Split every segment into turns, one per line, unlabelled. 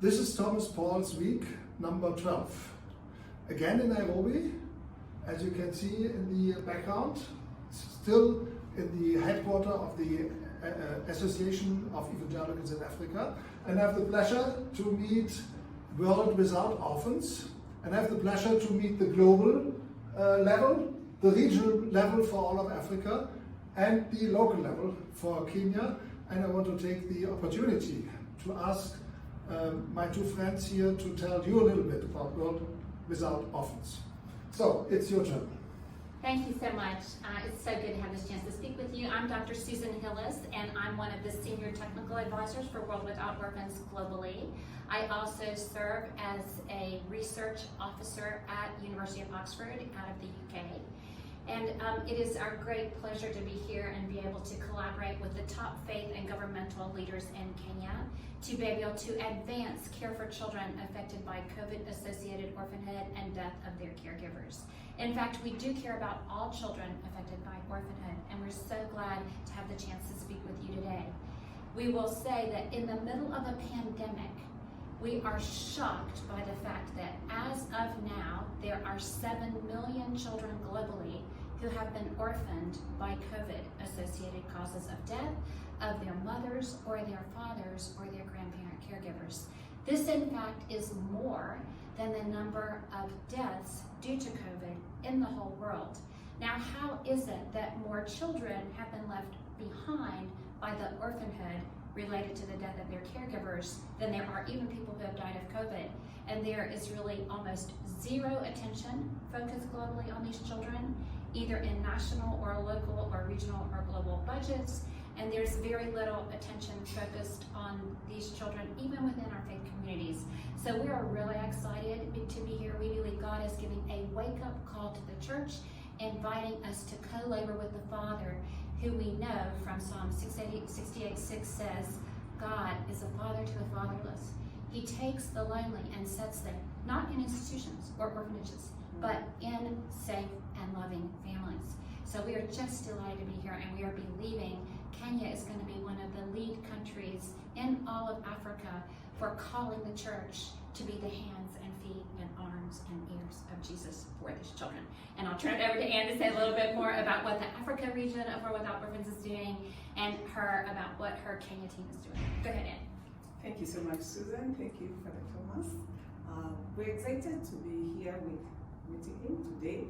This is Thomas Paul's week number 12. Again in Nairobi, as you can see in the background, still in the headquarters of the Association of Evangelicals in Africa, and I have the pleasure to meet World Without Orphans, and I have the pleasure to meet the global level, the regional level for all of Africa, and the local level for Kenya. And I want to take the opportunity to ask my two friends here to tell you a little bit about World Without Orphans. So, it's your turn.
Thank you so much. It's so good to have this chance to speak with you. I'm Dr. Susan Hillis, and I'm one of the senior technical advisors for World Without Orphans globally. I also serve as a research officer at University of Oxford out of the UK. And it is our great pleasure to be here and be able to collaborate with the top faith and governmental leaders in Kenya to be able to advance care for children affected by COVID-associated orphanhood and death of their caregivers. In fact, we do care about all children affected by orphanhood, and we're so glad to have the chance to speak with you today. We will say that in the middle of a pandemic, we are shocked by the fact that as of now, there are 7 million children globally who have been orphaned by COVID-associated causes of death of their mothers or their fathers or their grandparent caregivers. This, in fact, is more than the number of deaths due to COVID in the whole world. Now, how is it that more children have been left behind by the orphanhood related to the death of their caregivers than there are even people who have died of COVID? And there is really almost zero attention focused globally on these children, either in national or local or regional or global budgets. And there's very little attention focused on these children, even within our faith communities. So we are really excited to be here. We believe God is giving a wake-up call to the church, inviting us to co-labor with the Father, who we know from Psalm 68:6 says, God is a father to the fatherless. He takes the lonely and sets them, not in institutions or orphanages, but in safe and loving families. So we are just delighted to be here, and we are believing Kenya is going to be one of the lead countries in all of Africa for calling the church to be the hands and feet and arms and ears of Jesus for these children. And I'll turn it over to Anne to say a little bit more about what the Africa region of World Without Orphans is doing, and her about what her Kenya team is doing. Go ahead, Anne.
Thank you so much, Susan. Thank you, Father Thomas. We're excited to be here with him today.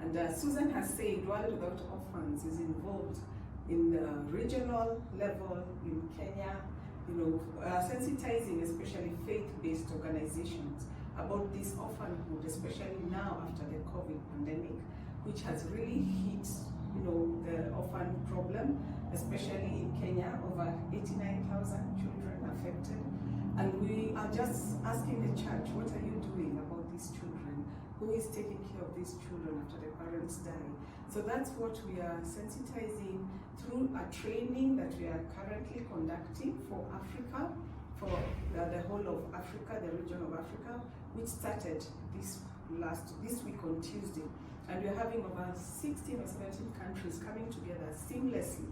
And Susan has said World Without Orphans is involved in the regional level in Kenya, sensitizing especially faith-based organizations about this orphanhood, especially now after the COVID pandemic, which has really hit, the orphan problem, especially in Kenya, over 89,000 children affected. And we are just asking the church, what are you doing about these children? Who is taking care of these children after the parents die? So that's what we are sensitizing through a training that we are currently conducting for Africa, for the whole of Africa, the region of Africa, which started this week on Tuesday. And we're having over 16 or 17 countries coming together seamlessly,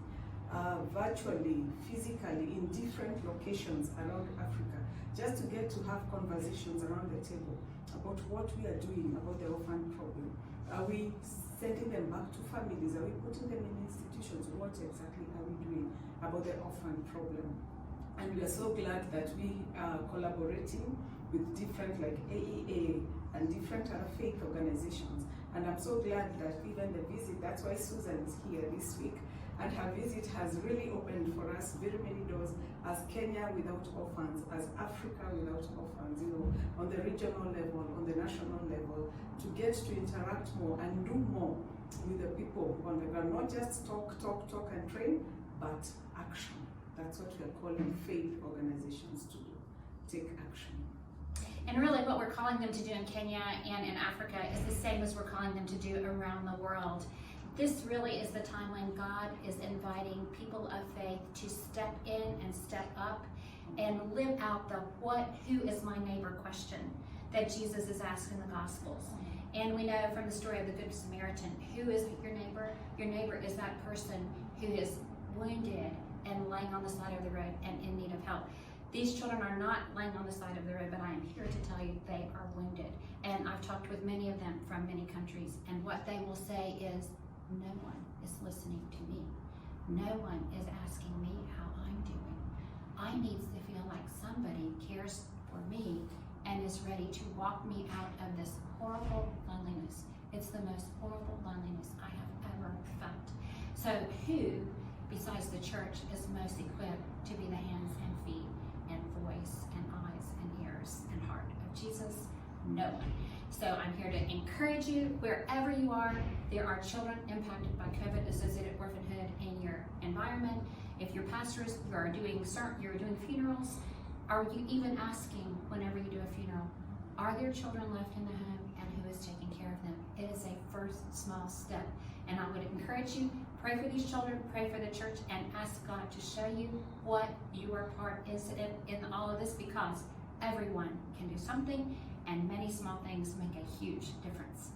virtually, physically, in different locations around Africa, just to get to have conversations around the table about what we are doing about the orphan problem. Are we sending them back to families? Are we putting them in institutions? What exactly are we doing about the orphan problem? And we are so glad that we are collaborating with different like AEA and different other faith organizations. And I'm so glad that even the visit, that's why Susan is here this week, and her visit has really opened for us very many doors as Kenya Without Orphans, as Africa Without Orphans, on the regional level, on the national level, to get to interact more and do more with the people on the ground. Not just talk and train, but action. That's what we are calling faith organizations to do, take action.
And really what we're calling them to do in Kenya and in Africa is the same as we're calling them to do around the world. This really is the time when God is inviting people of faith to step in and step up and live out the who is my neighbor question that Jesus is asked in the Gospels. And we know from the story of the Good Samaritan, who is your neighbor? Your neighbor is that person who is wounded and laying on the side of the road and in need of help. These children are not laying on the side of the road, but I am here to tell you they are wounded. And I've talked with many of them from many countries, and what they will say is, no one is listening to me. No one is asking me how I'm doing. I need to feel like somebody cares for me and is ready to walk me out of this horrible loneliness. It's the most horrible loneliness I have ever felt. So who, besides the church, is most equipped to be the hands and feet and voice and eyes and ears and heart of Jesus? No one. So I'm here to encourage you wherever you are. There are children impacted by COVID-associated orphanhood in your environment. If your pastors are doing funerals, are you even asking whenever you do a funeral, are there children left in the home and who is taking care of them? It is a first small step. And I would encourage you, pray for these children, pray for the church, and ask God to show you what your part is in all of this, because everyone can do something, and many small things make a huge difference.